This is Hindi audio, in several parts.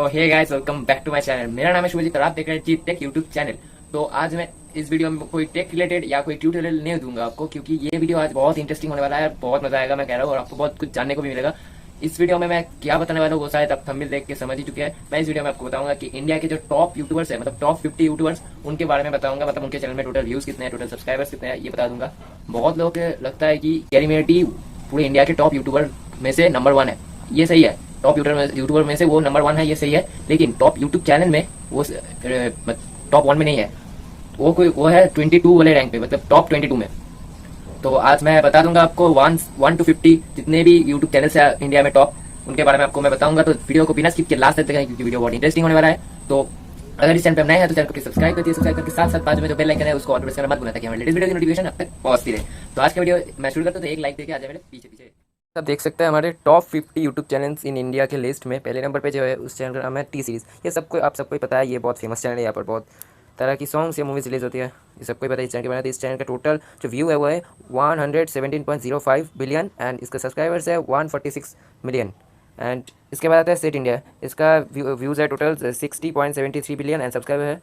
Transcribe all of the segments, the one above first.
तो hey guys, welcome back to my channel. मेरा नाम है शुभजीत और आप देख रहे हैं जीत टेक यूट्यूब चैनल। तो आज मैं इस वीडियो में कोई टेक रिलेटेड या कोई ट्यूटोरियल नहीं दूंगा आपको, क्योंकि ये वीडियो आज बहुत इंटरेस्टिंग होने वाला है। बहुत मजा आएगा, मैं कह रहा हूँ, और आपको बहुत कुछ जानने को भी मिलेगा। इस वीडियो में मैं क्या बताने वाला हूँ वो शायद आप थंबनेल देख के समझ ही चुके हैं। मैं इस वीडियो में आपको बताऊंगा कि इंडिया के जो टॉप यूट्यूबर्स है, मतलब टॉप 50 यूट्यूबर्स, उनके बारे में बताऊंगा। मतलब उनके चैनल में टोटल व्यूज कितने हैं, टोटल सब्सक्राइबर्स कितने हैं, ये बता दूंगा। बहुत लोगों को लगता है कि कैरीमेटी पूरे इंडिया के टॉप यूट्यूबर में से नंबर 1 है। ये सही है, टॉप यूट्यूबर में से वो नंबर 1 है, ये सही है। लेकिन टॉप यूट्यूब चैनल में वो टॉप 1 में नहीं है। वो है 22 वाले रैंक पे, मतलब टॉप 22 में। तो आज मैं बता दूंगा आपको 1 to 50 जितने भी यूट्यूब चैनल है इंडिया में टॉप, उनके बारे में आपको मैं बताऊंगा। तो वीडियो को बिना स्किप के लास्ट तक देखें, क्योंकि वीडियो बहुत इंटरेस्टिंग होने वाला है। तो अगर इस चैनल पर नए हैं तो चैनल को सब्सक्राइब करके साथ बाजू में जो बेल आइकन है उसको ऑल प्रेस करना मत भूलना, ताकि हमारे लेटेस्ट वीडियो की नोटिफिकेशन अब तक पहुंचती रहे। तो आज का वीडियो मैं शुरू करता हूं, तो एक लाइक देके आ जाए मेरे पीछे। आप देख सकते हैं हमारे top 50 YouTube channels in India के लिस्ट में पहले नंबर पे जो है उस चैनल का नाम है टी सीरीज़। ये सबको आप सबको ही पता है, ये बहुत फेमस चैनल है। यहाँ पर बहुत तरह की सॉन्ग्स या मूवीज रिलीज होती है, ये सबको ही पता है। इस चैनल के बारे में इस चैनल का टोटल जो व्यू है वो है 117.05 बिलियन एंड इसका सब्सक्राइबर्स है 146 मिलियन। एंड इसके बाद आता है सेट इंडिया, इसका व्यूज़ है टोटल 60.73 बिलियन एंड सब्सक्राइबर है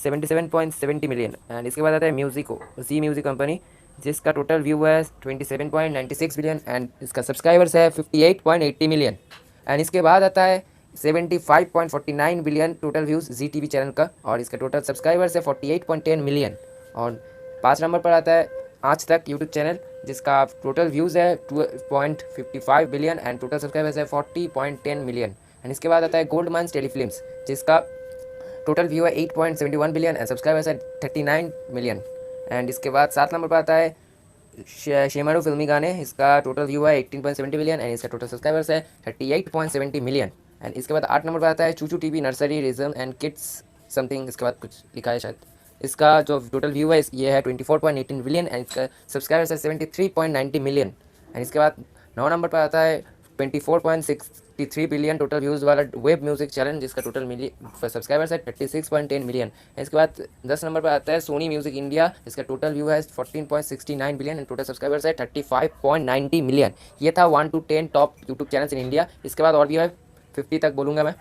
77.70 मिलियन। एंड इसके बाद आता है म्यूजिको, जी म्यूजिक कंपनी, जिसका टोटल व्यू है 27.96 बिलियन एंड इसका सब्सक्राइबर्स है 58.80 मिलियन। एंड इसके बाद आता है 75.49 बिलियन टोटल व्यूज़ जी टीवी चैनल का, और इसका टोटल सब्सक्राइबर्स है 48.10 मिलियन। और 5 नंबर पर आता है आज तक यूट्यूब चैनल, जिसका टोटल व्यूज़ है 12.55 बिलियन एंड टोटल सब्सक्राइबर्स है 40.10 मिलियन। एंड इसके बाद आता है गोल्ड माइंस टेलीफिल्म्स, जिसका टोटल व्यू है 8.71 बिलियन एंड सब्सक्राइबर्स है 39 मिलियन। एंड इसके बाद 7 नंबर पर आता है शेमारू फिल्मी गाने, इसका टोटल व्यू है 18.70 मिलियन एंड इसका टोटल सब्सक्राइबर्स है 38.70 मिलियन। एंड इसके बाद 8 नंबर पर आता है चूचू टीवी नर्सरी रिज्म एंड किड्स समथिंग, इसके बाद कुछ लिखा है शायद। इसका जो टोटल व्यू है ये है 24.18 बिलियन एंड इसका सब्सक्राइबर्स है 73.90 मिलियन। एंड इसके बाद 9 नंबर पर आता है 24.63 बिलियन टोटल व्यूज़ वाला वेब म्यूजिक चैनल, जिसका टोटल सब्सक्राइबर्स है 36.10 मिलियन। इसके बाद 10 नंबर पर आता है सोनी म्यूजिक इंडिया, इसका टोटल व्यू है 14.69 बिलियन एंड टोटल सब्सक्राइबर्स है 35.90 मिलियन। ये था 1 to 10 top YouTube channels in India. इसके बाद और भी है 50 तक बोलूँगा मैं।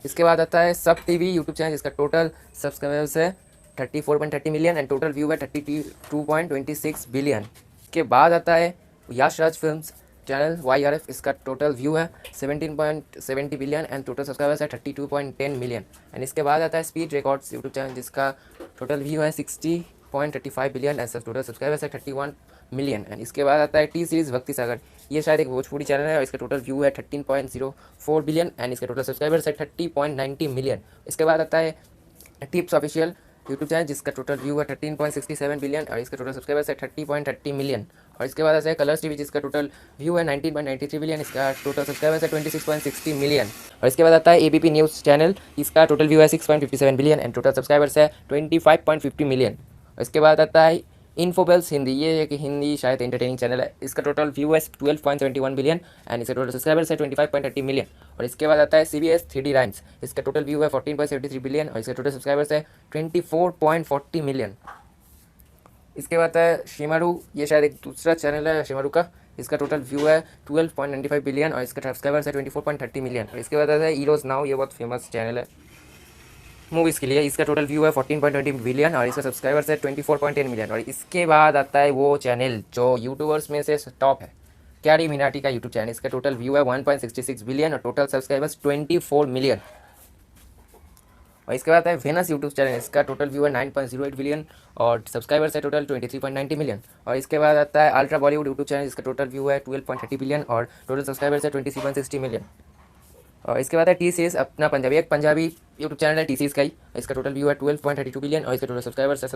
इसके बाद आता है सब टीवी यूट्यूब चैनल, जिसका टोटल सब्सक्राइबर्स है 34.30 मिलियन एंड टोटल व्यू है 32.26 बिलियन। के बाद आता है Yash Raj films channel YRF, इसका टोटल व्यू है 17.70 बिलियन एंड टोटल सब्सक्राइबर्स है 32.10 मिलियन। एंड इसके बाद आता है स्पीड रिकॉर्ड्स यूट्यूब चैनल, जिसका टोटल व्यू है 60.35 बिलियन एंड टोटल सब्सक्राइबर्स है 31 मिलियन। एंड इसके बाद आता है टी सीरीज़ भक्ति सागर, ये शायद एक भोजपुरी चैनल है और इसका टोटल व्यू है 13.04 बिलियन एंड इसका टोटल सब्सक्राइबर्स है 30.90 मिलियन। इसके बाद आता है टिप्स ऑफिशियल यूट्यूब चैनल, जिसका टोटल व्यू है 13.67 बिलियन और इसका टोटल सब्सक्राइबर्स है 30.30 मिलियन। और इसके बाद आता है कलर्स टीवी, जिसका टोटल व्यू है 19.93 बिलियन, इसका टोटल सब्सक्राइबर्स है 26.60 मिलियन। और इसके बाद आता है ABP न्यूज़ चैनल, इसका टोटल व्यू है 6.57 बिलियन एंड टोटल सब्सक्राइबर्स है 25.50 मिलियन। और इसके बाद आता है इन्फोबेल्स हिंदी, ये एक हिंदी शायद एंटरटेनिंग चैनल है, इसका टोटल व्यू है 12.71 बिलियन एंड इसका टोटल सब्सक्राइबर्स है 25.30 मिलियन। और इसके बाद आता है CBS 3D राइम्स, इसका टोटल व्यू है 14.73 बिलियन और इसका टोटल सब्सक्राइबर्स है 24.40 मिलियन। इसके बाद आता है शिमारू, ये शायद एक दूसरा चैनल है शिमारू का, इसका टोटल व्यू है 12.95 बिलियन और इसका सब्सक्राइबर्स है 24.30 मिलियन। और इसके बाद आता है हीरोज नाउ, ये बहुत फेमस चैनल है मूवीज़ के लिए, इसका टोटल व्यू है 14.20 बिलियन और इसका सब्सक्राइबर्स है 24.10 मिलियन। और इसके बाद आता है वो चैनल जो यूट्यूबर्स में से टॉप है, कैरी मिनाटी का यूट्यूब चैनल, इसका टोटल व्यू है 1.66 बिलियन और टोटल सब्सक्राइबर्स 24 मिलियन। और इसके बाद आता है वेनस यूट्यूब चैनल, इसका टोटल व्यू है 9.08 बिलियन और सब्सक्राइबर्स है टोटल 23.90 मिलियन। और इसके बाद आता है अल्ट्रा बॉलीवुड यूट्यूब चैनल, इसका टोटल व्यू है 12.30 बिलियन और टोटल सब्सक्राइबर्स है 23.60 मिलियन। और इसके बाद है टी सीरीज़ अपना पंजाबी, एक पंजाबी यूट्यूब चैनल है टी सीरीज़ का ही, इसका टोटल व्यू है 12.32 बिलियन और इसका टोटल सब्सक्राइबर्स है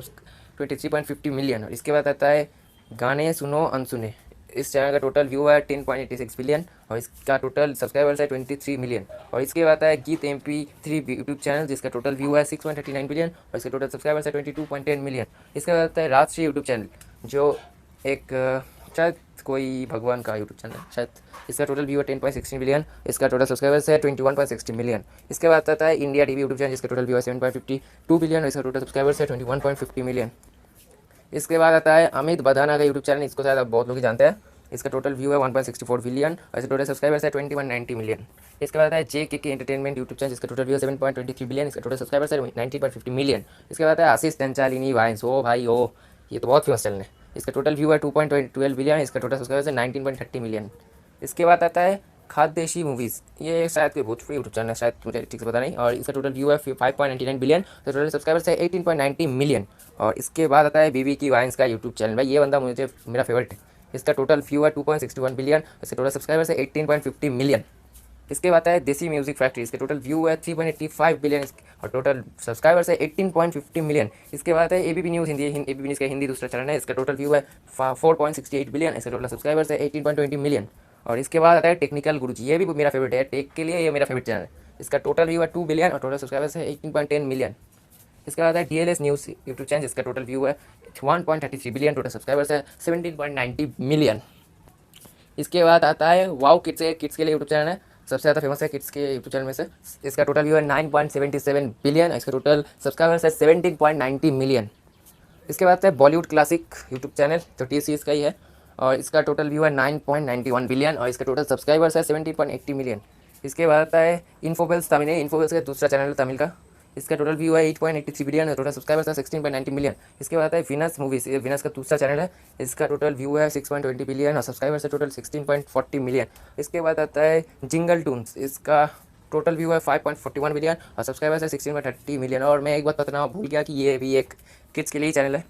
23.50 मिलियन। और इसके बाद आता है गाने सुनो अनसुने, इस चैनल का टोटल व्यू है 10.86 बिलियन और इसका टोटल सब्सक्राइबर्स है 23 मिलियन। और इसके बाद आता है गीत MP3 यूट्यूब चैनल, जिसका टोटल व्यू है 6.39 बिलियन और इसका टोटल सब्सक्राइबर्स है 22.10 मिलियन। इसके बाद आता है राजश्री यूट्यूब चैनल, जो एक शायद कोई भगवान का यूट्यूब चैनल है शायद, इसका टोटल व्यू है 10.16 बिलियन, इसका टोटल सब्सक्राइबर्स है 21.60 मिलियन। इसके बाद आता है इंडिया टीवी यूट्यूब चैनल, जिसका टोटल व्यू है 7.52 बिलियन और इसका टोटल सब्सक्राइबर्स है 21.50 मिलियन। इसके बाद आता है अमित बदाना का यूट्यूब चैनल, इसको शायद आप बहुत लोग जानते हैं, इसका टोटल व्यू है 1.64 बिलियन और इसका टोटल सब्सक्राइबर्स है 2190 मिलियन। इसके बाद है JKK एंटरटेनमेंट यूट्यूब चैनल, जिसका टोटल व्यू है 7.23 बिलियन, इसका टोटल सब्सक्राइबर्स है 19.50 मिलियन। इसके बाद है आशीष चंचालिनी वाइन्स, ओ भाई ओ, ये तो बहुत फेमस चैनल है। इसका टोटल व्यू है 2.12 बिलियन, इसका टोटल सब्सक्राइबर्स है 19.30 मिलियन। इसके बाद आता है खाद्यदेशी मूवीज़, ये शायद कोई भोजपुरी यूट्यूब चैनल है, शायद मुझे ठीक से पता नहीं, और इसका टोटल व्यू है 5.99 बिलियन, तो टोटल सब्सक्राइबर्स है 18.90 मिलियन। और इसके बाद आता है बीबी की वाइन्स का यूट्यूब चैनल, भाई ये बंदा मुझे मेरा फेवरेट है। इसका टोटल व्यू है 2.61 बिलियन, इसका टोटल सब्सक्राइबर्स है 18.50 मिलियन। इसके बाद है देसी म्यूजिक फैक्ट्री, इसके टोटल व्यू है 3.85 बिलियन और टोटल सब्सक्राइबर्स है 18.50 मिलियन। इसके बाद है ABP news Hindi, ABP news का हिंदी दूसरा चैनल है, इसका टोटल व्यू है 4.68 बिलियन, इसका टोटल सब्सक्राइबर्स है 18.20 मिलियन। और इसके बाद आता है टेक्निकल गुरुजी, ये भी मेरा फेवरेट है, टेक के लिए ये मेरा फेवरेट चैनल है। इसका टोटल व्यू है 2 बिलियन और टोटल सब्सक्राइबर्स है 18.10 मिलियन। इसके बाद है DLS न्यूज़ यूट्यूब चैनल, जिसका टोटल व्यू है 1.33 बिलियन, टोटल सब्सक्राइबर्स है 17.90 मिलियन। इसके बाद आता है वाओ किड्स, किड्स के लिए यूट्यूब चैनल है, सबसे ज़्यादा फेमस है किड्स के यूट्यूब चैनल में से। इसका टोटल व्यू है 9.77 बिलियन, इसका टोटल सब्सक्राइबर्स है 17.90 मिलियन। इसके बाद है बॉलीवुड क्लासिक यूट्यूब चैनल, जो टी सीरीज़ का ही है, और इसका टोटल व्यू है 9.91 बिलियन और इसका टोटल सब्सक्राइबर्स है 17.80 मिलियन। इसके बाद आता है इन्फोबेल्स तमिल, इन्फोबेल्स का दूसरा चैनल है तमिल का, इसका टोटल व्यू है 8.83 बिलियन और टोटल सब्सक्राइबर्स है 16.90 मिलियन। इसके बाद है विनस मूवीज, ये विनस का दूसरा चैनल है, इसका टोटल व्यू है 6.20 बिलियन और सब्सक्राइबर्स है टोटल 16.40 मिलियन। इसके बाद आता है जिंगल टून्स, इसका टोटल व्यू है 5.41 बिलियन और सब्सक्राइबर्स है 16.30 मिलियन। और मैं एक बात बताना भूल गया कि ये भी एक किड्स के लिए चैनल है।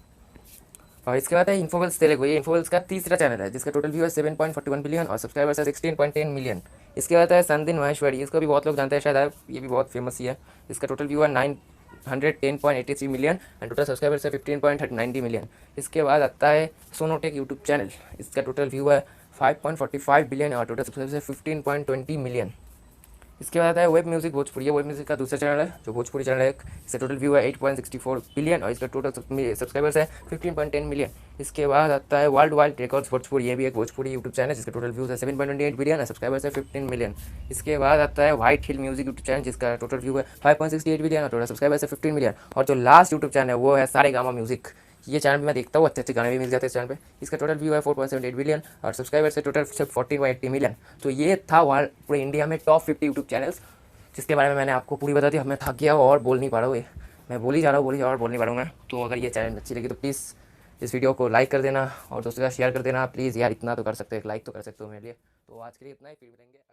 और इसके बाद है इन्फोबल्स तेलुगु, ये इन्फोबल्स का तीसरा चैनल है, जिसका टोटल व्यू है 7.41 बिलियन और सब्सक्राइबर्स है 16.10 मिलियन। इसके बाद है संदिन महेश्वरी, इसको भी बहुत लोग जानते हैं शायद, ये भी बहुत फेमस ही है। इसका टोटल व्यू है 910.83 मिलियन एंड टोटल सब्सक्राइबर्स है 15.90 मिलियन। इसके बाद आता है सोनोटेक यूट्यूब चैनल, इसका टोटल व्यू है 5.45 बिलियन और टोटल सब्सक्राइबर्स है 15.20 मिलियन। इसके बाद है वेब म्यूजिक भोजपुरी, ये वेब म्यूजिक का दूसरा चैनल है, जो भोजपुरी चैनल है। इसका टोटल व्यू है 8.64 बिलियन और इसका टोटल सब्सक्राइबर्स है 15.10 मिलियन। इसके बाद आता है वर्ल्ड वाइड रिकॉर्ड्स भोजपुरी, ये भी एक भोजपुरी यूट्यूब चैनल है, जिसका टोटल व्यूज है 7.28 बिलियन और सब्सक्राइबर्स है 15 मिलियन। इसके बाद आता है व्हाइट हिल म्यूजिक यूट्यूब चैनल, जिसका टोटल व्यू है 5.68 बिलियन और टोटल सब्सक्राइबर्स है 15 मिलियन। और जो लास्ट यूट्यूब चैनल है वो है सारेगामा म्यूजिक, ये चैनल मैं देखता हूँ, अच्छे अच्छे गाने भी मिल जाते हैं इस चैनल पे। इसका टोटल व्यू है 4.78 बिलियन और सब्सक्राइबर्स है टोटल 14.80 मिलियन। तो ये था पूरे इंडिया में टॉप 50 यूट्यूब चैनल्स, जिसके बारे में मैंने आपको पूरी बता दी। अब मैं थक गया और बोल नहीं पा रहा हूँ, ये मैं बोल ही जा रहा हूँ और बोल नहीं पा रहा हूँ मैं। तो अगर ये चैनल अच्छी लगी तो प्लीज़ इस वीडियो को लाइक कर देना और दोस्तों के साथ शेयर कर देना प्लीज़ यार, इतना तो कर सकते हो, एक लाइक तो कर सकते हो मेरे लिए। तो आज के लिए इतना ही, फिर मिलेंगे।